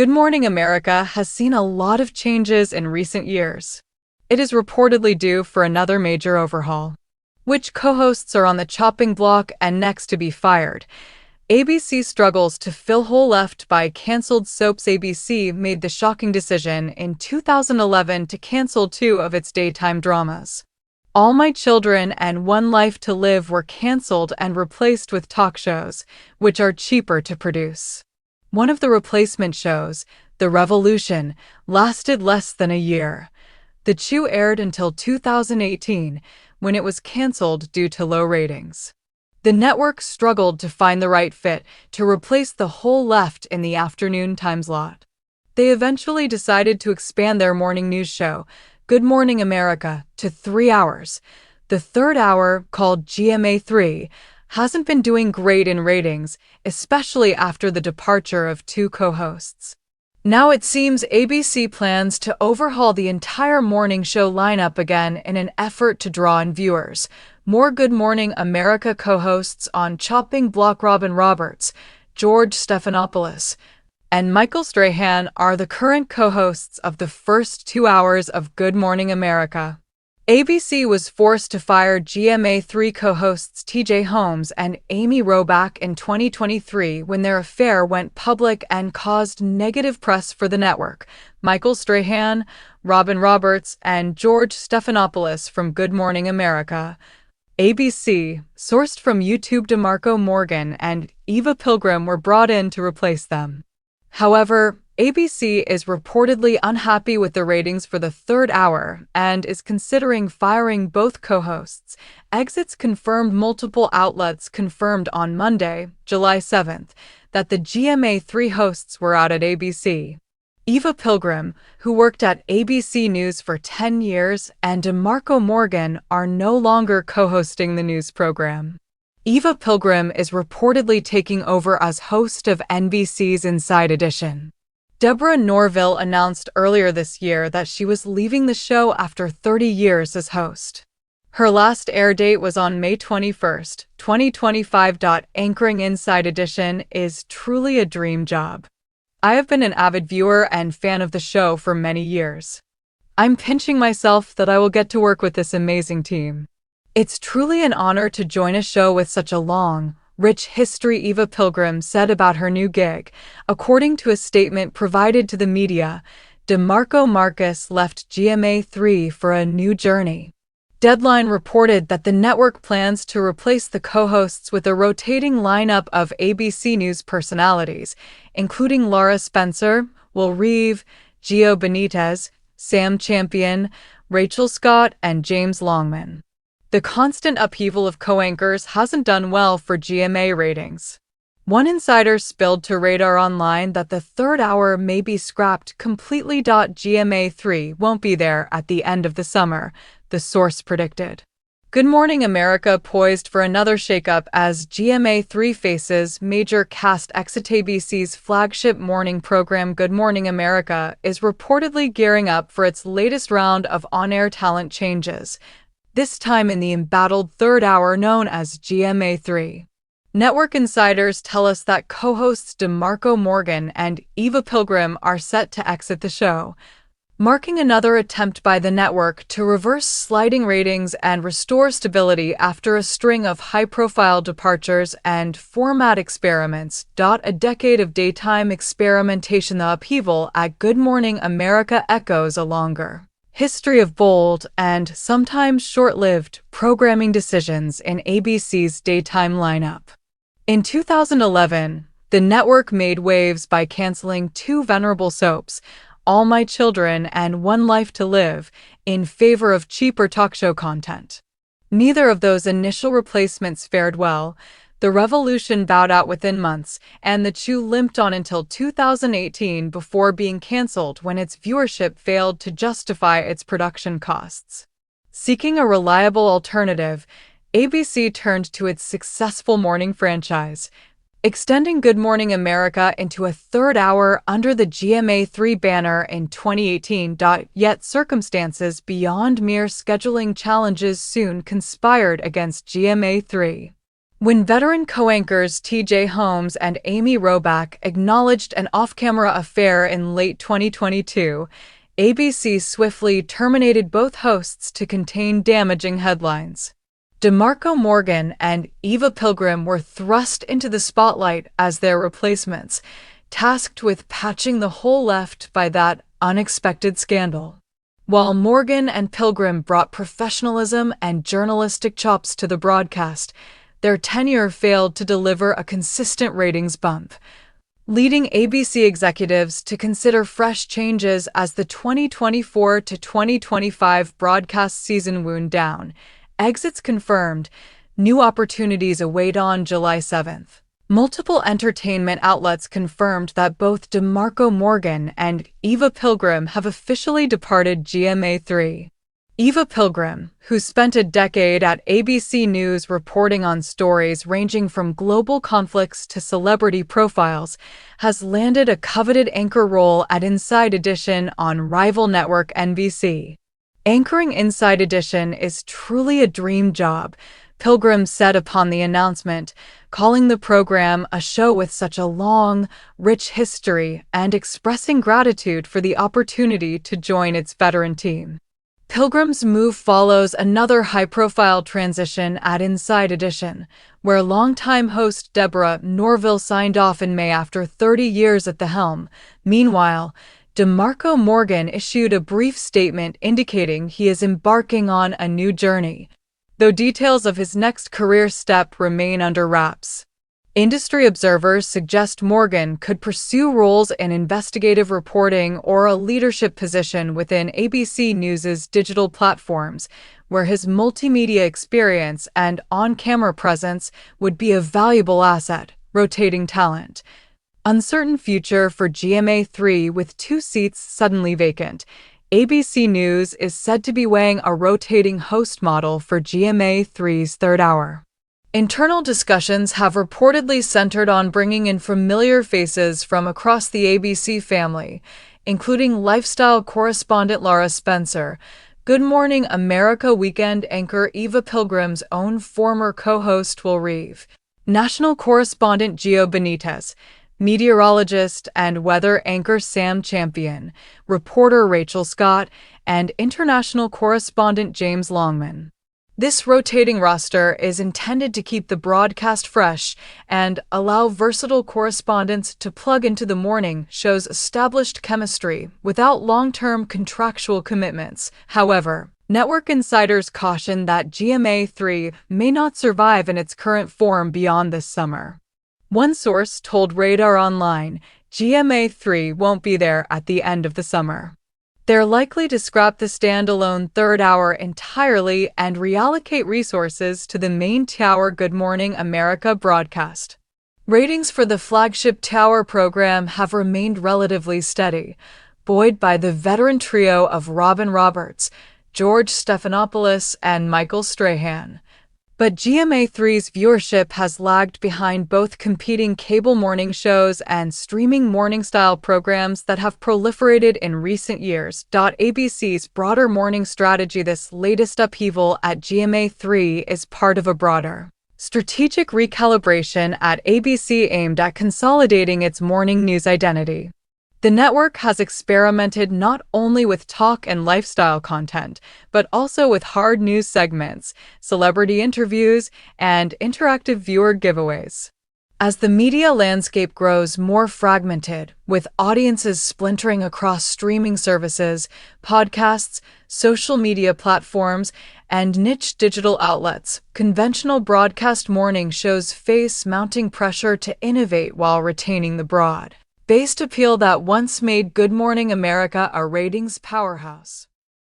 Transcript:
Good Morning America has seen a lot of changes in recent years. It is reportedly due for another major overhaul. Which co-hosts are on the chopping block and next to be fired? ABC struggles to fill hole left by canceled soaps. ABC made the shocking decision in 2011 to cancel two of its daytime dramas. All My Children and One Life to Live were canceled and replaced with talk shows, which are cheaper to produce. One of the replacement shows, The Revolution, lasted less than a year. The Chew aired until 2018, when it was canceled due to low ratings. The network struggled to find the right fit to replace the hole left in the afternoon time slot. They eventually decided to expand their morning news show, Good Morning America, to 3 hours. The third hour, called GMA 3, hasn't been doing great in ratings, especially after the departure of two co-hosts. Now it seems ABC plans to overhaul the entire morning show lineup again in an effort to draw in viewers. More Good Morning America co-hosts on chopping block: Robin Roberts, George Stephanopoulos, and Michael Strahan are the current co-hosts of the first 2 hours of Good Morning America. ABC was forced to fire GMA 3 co-hosts TJ Holmes and Amy Robach in 2023 when their affair went public and caused negative press for the network. Michael Strahan, Robin Roberts, and George Stephanopoulos from Good Morning America. ABC, sourced from YouTube. DeMarco Morgan and Eva Pilgrim were brought in to replace them. However, ABC is reportedly unhappy with the ratings for the third hour and is considering firing both co-hosts. Exits confirmed. Multiple outlets confirmed on Monday, July 7th, that the GMA 3 hosts were out at ABC. Eva Pilgrim, who worked at ABC News for 10 years, and DeMarco Morgan are no longer co-hosting the news program. Eva Pilgrim is reportedly taking over as host of NBC's Inside Edition. Deborah Norville announced earlier this year that she was leaving the show after 30 years as host. Her last air date was on May 21, 2025. Anchoring Inside Edition is truly a dream job. I have been an avid viewer and fan of the show for many years. I'm pinching myself that I will get to work with this amazing team. It's truly an honor to join a show with such a long, rich history, Eva Pilgrim said about her new gig. According to a statement provided to the media, DeMarco Marcus left GMA 3 for a new journey. Deadline reported that the network plans to replace the co-hosts with a rotating lineup of ABC News personalities, including Laura Spencer, Will Reeve, Gio Benitez, Sam Champion, Rachel Scott, and James Longman. The constant upheaval of co-anchors hasn't done well for GMA ratings. One insider spilled to Radar Online that the third hour may be scrapped completely. GMA 3 won't be there at the end of the summer, the source predicted. Good Morning America poised for another shakeup as GMA 3 faces major cast exit. ABC's flagship morning program Good Morning America is reportedly gearing up for its latest round of on-air talent changes, this time in the embattled third hour known as GMA 3. Network insiders tell us that co-hosts DeMarco Morgan and Eva Pilgrim are set to exit the show, marking another attempt by the network to reverse sliding ratings and restore stability after a string of high-profile departures and format experiments. A decade of daytime experimentation. The upheaval at Good Morning America echoes a longer history of bold and sometimes short-lived programming decisions in ABC's daytime lineup. In 2011, the network made waves by canceling two venerable soaps, All My Children and One Life to Live, in favor of cheaper talk show content. Neither of those initial replacements fared well. The Revolution bowed out within months, and The Chew limped on until 2018 before being canceled when its viewership failed to justify its production costs. Seeking a reliable alternative, ABC turned to its successful morning franchise, extending Good Morning America into a third hour under the GMA 3 banner in 2018. Yet circumstances beyond mere scheduling challenges soon conspired against GMA 3. When veteran co-anchors TJ Holmes and Amy Robach acknowledged an off-camera affair in late 2022, ABC swiftly terminated both hosts to contain damaging headlines. DeMarco Morgan and Eva Pilgrim were thrust into the spotlight as their replacements, tasked with patching the hole left by that unexpected scandal. While Morgan and Pilgrim brought professionalism and journalistic chops to the broadcast, their tenure failed to deliver a consistent ratings bump, leading ABC executives to consider fresh changes as the 2024 to 2025 broadcast season wound down. Exits confirmed, new opportunities await on July 7th. Multiple entertainment outlets confirmed that both DeMarco Morgan and Eva Pilgrim have officially departed GMA3. Eva Pilgrim, who spent a decade at ABC News reporting on stories ranging from global conflicts to celebrity profiles, has landed a coveted anchor role at Inside Edition on rival network NBC. Anchoring Inside Edition is truly a dream job, Pilgrim said upon the announcement, calling the program a show with such a long, rich history and expressing gratitude for the opportunity to join its veteran team. Pilgrim's move follows another high-profile transition at Inside Edition, where longtime host Deborah Norville signed off in May after 30 years at the helm. Meanwhile, DeMarco Morgan issued a brief statement indicating he is embarking on a new journey, though details of his next career step remain under wraps. Industry observers suggest Morgan could pursue roles in investigative reporting or a leadership position within ABC News's digital platforms, where his multimedia experience and on-camera presence would be a valuable asset, rotating talent. Uncertain future for GMA3 with 2 seats suddenly vacant. ABC News is said to be weighing a rotating host model for GMA3's third hour. Internal discussions have reportedly centered on bringing in familiar faces from across the ABC family, including lifestyle correspondent Laura Spencer, Good Morning America weekend anchor Eva Pilgrim's own former co-host Will Reeve, national correspondent Gio Benitez, meteorologist and weather anchor Sam Champion, reporter Rachel Scott, and international correspondent James Longman. This rotating roster is intended to keep the broadcast fresh and allow versatile correspondents to plug into the morning show's established chemistry without long-term contractual commitments. However, network insiders caution that GMA3 may not survive in its current form beyond this summer. One source told Radar Online, GMA3 won't be there at the end of the summer. They're likely to scrap the standalone third hour entirely and reallocate resources to the main Tower Good Morning America broadcast. Ratings for the flagship Tower program have remained relatively steady, buoyed by the veteran trio of Robin Roberts, George Stephanopoulos, and Michael Strahan. But GMA3's viewership has lagged behind both competing cable morning shows and streaming morning-style programs that have proliferated in recent years. ABC's broader morning strategy. This latest upheaval at GMA3 is part of a broader strategic recalibration at ABC aimed at consolidating its morning news identity. The network has experimented not only with talk and lifestyle content, but also with hard news segments, celebrity interviews, and interactive viewer giveaways. As the media landscape grows more fragmented, with audiences splintering across streaming services, podcasts, social media platforms, and niche digital outlets, conventional broadcast morning shows face mounting pressure to innovate while retaining the broad-based appeal that once made Good Morning America a ratings powerhouse.